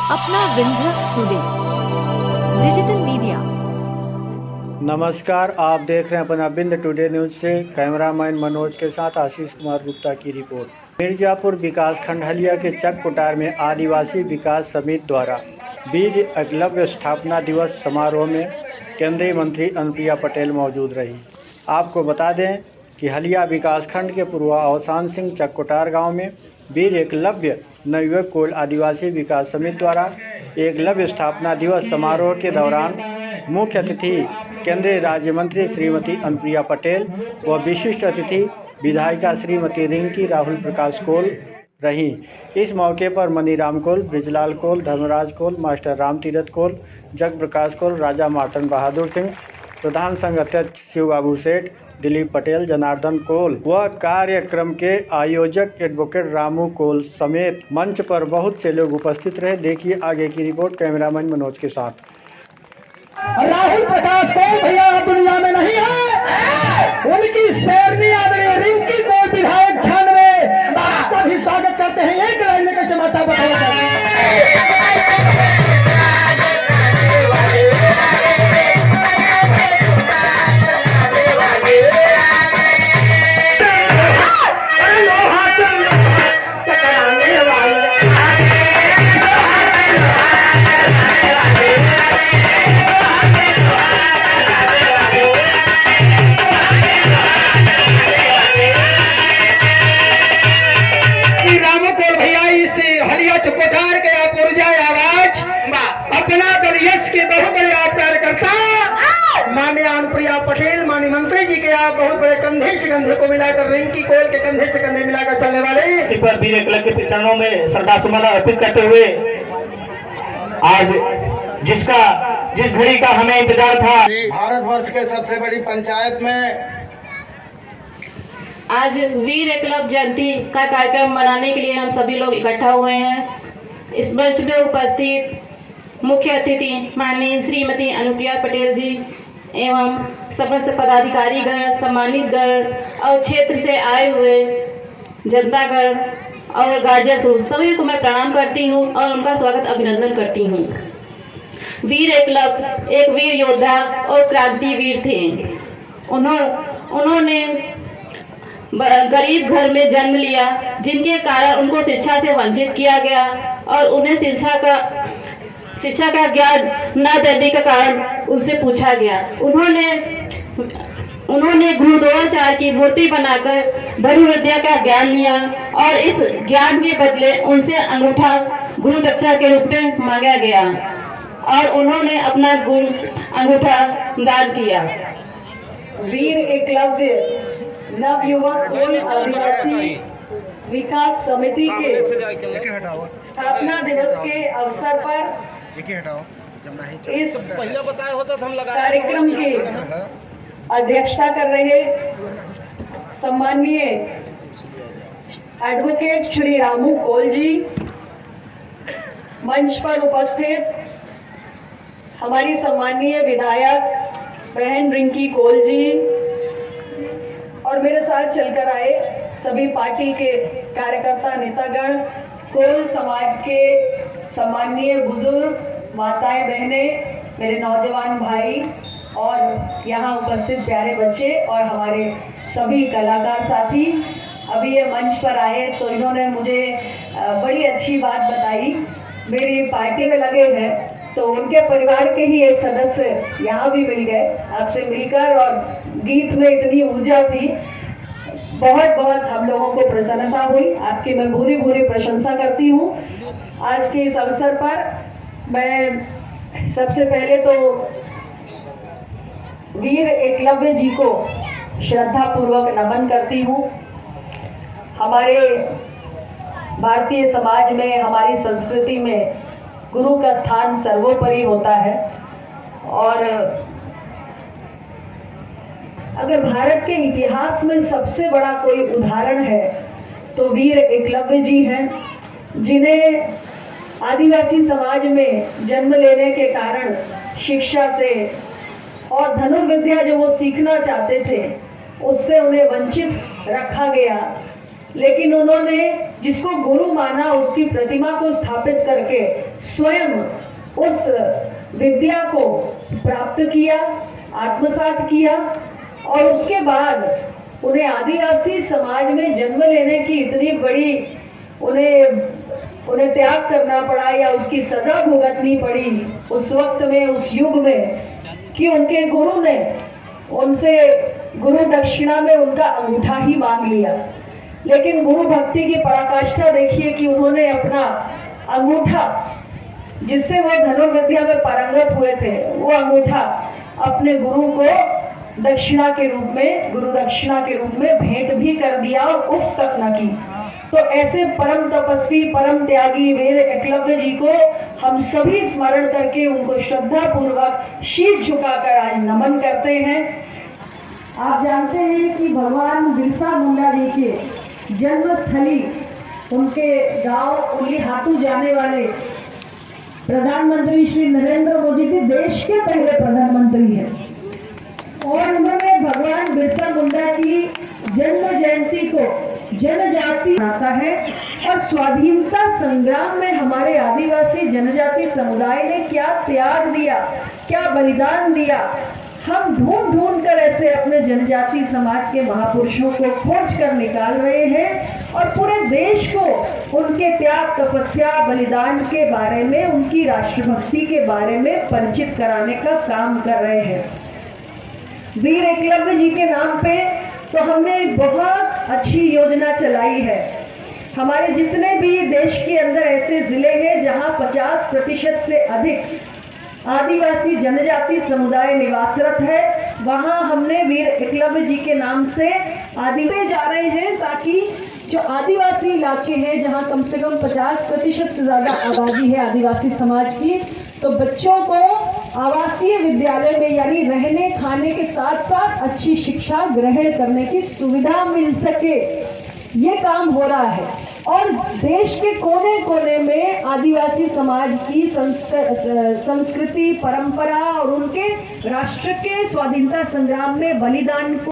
अपना Vindhya today digital media. नमस्कार, आप देख रहे हैं अपना विंध्य टुडे न्यूज से। कैमरामैन मनोज के साथ आशीष कुमार गुप्ता की रिपोर्ट। मिर्जापुर विकासखंड हलिया के चक कुटार में आदिवासी विकास समिति द्वारा वीर एकलव्य स्थापना दिवस समारोह में केंद्रीय मंत्री अनुप्रिया पटेल मौजूद रही। आपको बता दें कि हलिया विकासखंड के पूर्व अवसान सिंह चक कुटार गाँव में वीर एकलव्य नवयुवक कोल आदिवासी विकास समिति द्वारा एकलव्य स्थापना दिवस समारोह के दौरान मुख्य अतिथि केंद्रीय राज्य मंत्री श्रीमती अनुप्रिया पटेल व विशिष्ट अतिथि विधायिका श्रीमती रिंकी राहुल प्रकाश कोल रहीं। इस मौके पर मनीराम कोल, ब्रिजलाल कोल, धर्मराज कोल, मास्टर राम तीरथ कोल, जग प्रकाश कोल, राजा मार्तन बहादुर सिंह, प्रधान संघ अध्यक्ष शिव बाबू सेठ, दिलीप पटेल, जनार्दन कोल व कार्यक्रम के आयोजक एडवोकेट रामू कोल समेत मंच पर बहुत से लोग उपस्थित रहे। देखिए आगे की रिपोर्ट कैमरामैन मनोज के साथ। राहुल प्रकाश कोल भैया दुनिया में नहीं है, उनकी शेरनी आदरणीय रिंकी कोल विधायक 96 आपका भी स्वागत करते हैं। एक लाइन में कैसे माता बताया चुपकार के आप ऊर्जा आवाज अपना दल यश के बहुत बड़े आप कार्यकर्ता माननीय अनुप्रिया पटेल माननीय मंत्री जी के आप बहुत बड़े कंधे से कंधे को मिलाकर रिंकी कोल के कंधे से कंधे मिलाकर चलने वाले इस पर वीर एकलव्य के चरणों में श्रद्धा सुमन अर्पित करते हुए आज जिस घड़ी का हमें इंतजार था, भारतवर्ष के सबसे बड़ी पंचायत में आज वीर एकलव्य जयंती का कार्यक्रम मनाने के लिए हम सभी लोग इकट्ठा हुए हैं। इस मंच में उपस्थित मुख्य अतिथि माननीय श्रीमती अनुप्रिया पटेल जी एवं समस्त पदाधिकारीगण, सम्मानितगण और क्षेत्र से आए हुए जनतागण और गार्जियन सभी को मैं प्रणाम करती हूं और उनका स्वागत अभिनंदन करती हूं। वीर एकलव्य एक वीर योद्धा और क्रांतिवीर थे। उन्होंने गरीब घर में जन्म लिया, जिनके कारण उनको शिक्षा से वंचित किया गया और उन्हें शिक्षा का ज्ञान न देने के कारण उनसे पूछा गया। उन्होंने गुरु द्रोणाचार्य की मूर्ति बनाकर धनु विद्या का ज्ञान लिया और इस ज्ञान के बदले उनसे अंगूठा गुरु दक्षिणा के रूप में मांगा गया और उन्होंने अपना गुरु अंगूठा दान किया। वीर एकलव्य नवयुवक कोल आदिवासी विकास समिति के स्थापना दिवस के अवसर पर इस कार्यक्रम की अध्यक्षता कर रहे सम्माननीय एडवोकेट श्री रामू कोल जी, मंच पर उपस्थित हमारी सम्माननीय विधायक बहन रिंकी कोल जी और मेरे साथ चलकर आए सभी पार्टी के कार्यकर्ता नेतागण, कोल समाज के सम्माननीय बुजुर्ग, माताएं, बहनें, मेरे नौजवान भाई और यहाँ उपस्थित प्यारे बच्चे और हमारे सभी कलाकार साथी अभी ये मंच पर आए तो इन्होंने मुझे बड़ी अच्छी बात बताई। मेरी पार्टी में लगे हैं तो उनके परिवार के ही एक सदस्य यहाँ भी मिल गए आपसे मिलकर और गीत में इतनी ऊर्जा थी, बहुत बहुत हम लोगों को प्रसन्नता हुई। आपकी मैं भूरी भूरी प्रशंसा करती हूँ। आज के इस अवसर पर मैं सबसे पहले तो वीर एकलव्य जी को श्रद्धा पूर्वक नमन करती हूँ। हमारे भारतीय समाज में, हमारी संस्कृति में गुरु का स्थान सर्वोपरि होता है और अगर भारत के इतिहास में सबसे बड़ा कोई उदाहरण है तो वीर एकलव्य जी हैं, जिन्हें आदिवासी समाज में जन्म लेने के कारण शिक्षा से और धनुर्विद्या जो वो सीखना चाहते थे उससे उन्हें वंचित रखा गया। लेकिन उन्होंने जिसको गुरु माना उसकी प्रतिमा को स्थापित करके स्वयं उस विद्या को प्राप्त किया, आत्मसात किया और उसके बाद उन्हें आदिवासी समाज में जन्म लेने की इतनी बड़ी उन्हें त्याग करना पड़ा या उसकी सजा भुगतनी पड़ी उस वक्त में, उस युग में, कि उनके गुरु ने उनसे गुरु दक्षिणा में उनका अंगूठा ही मांग लिया। लेकिन गुरु भक्ति की पराकाष्ठा देखिए कि उन्होंने अपना अंगूठा, जिससे वो धनुर्विद्या में पारंगत हुए थे, वो अंगूठा अपने गुरु को दक्षिणा के रूप में, गुरु दक्षिणा के रूप में भेंट भी कर दिया और उफ तक न की। तो ऐसे परम तपस्वी, परम त्यागी वीर एकलव्य जी को हम सभी स्मरण करके उनको श्रद्धा पूर्वक शीश झुकाकर आज नमन करते हैं। आप जानते हैं कि भगवान बिरसा मुंडा जी के जन्मस्थली, उनके गांव उलीहातू जाने वाले प्रधानमंत्री श्री नरेंद्र मोदी जी देश के पहले प्रधानमंत्री हैं और उन्होंने भगवान बिरसा मुंडा की जन्म जयंती को जनजाति मनाता है। और स्वाधीनता संग्राम में हमारे आदिवासी जनजाति समुदाय ने क्या त्याग दिया, क्या बलिदान दिया, हम ढूंढ ढूंढ कर ऐसे अपने जनजाति समाज के महापुरुषों को खोज कर निकाल रहे हैं और पूरे देश को उनके त्याग, तपस्या, बलिदान के बारे में, उनकी राष्ट्रभक्ति के बारे में परिचित कराने का काम कर रहे हैं। वीर एकलव्य जी के नाम पे तो हमने बहुत अच्छी योजना चलाई है। हमारे जितने भी देश के अंदर ऐसे जिले हैं जहां 50% से अधिक आदिवासी जनजाति समुदाय निवासरत है, वहां हमने वीर एकलव्य जी के नाम से आदिवासी जा रहे हैं, ताकि जो आदिवासी इलाके हैं जहां कम से कम 50% से ज़्यादा आबादी है आदिवासी समाज की, तो बच्चों को आवासीय विद्यालय में यानी रहने खाने के साथ साथ अच्छी शिक्षा ग्रहण करने की सुविधा मिल सके, ये काम हो रहा है। और देश के कोने कोने में आदिवासी समाज की संस्कृति, परंपरा और उनके राष्ट्र के स्वाधीनता संग्राम में बलिदान को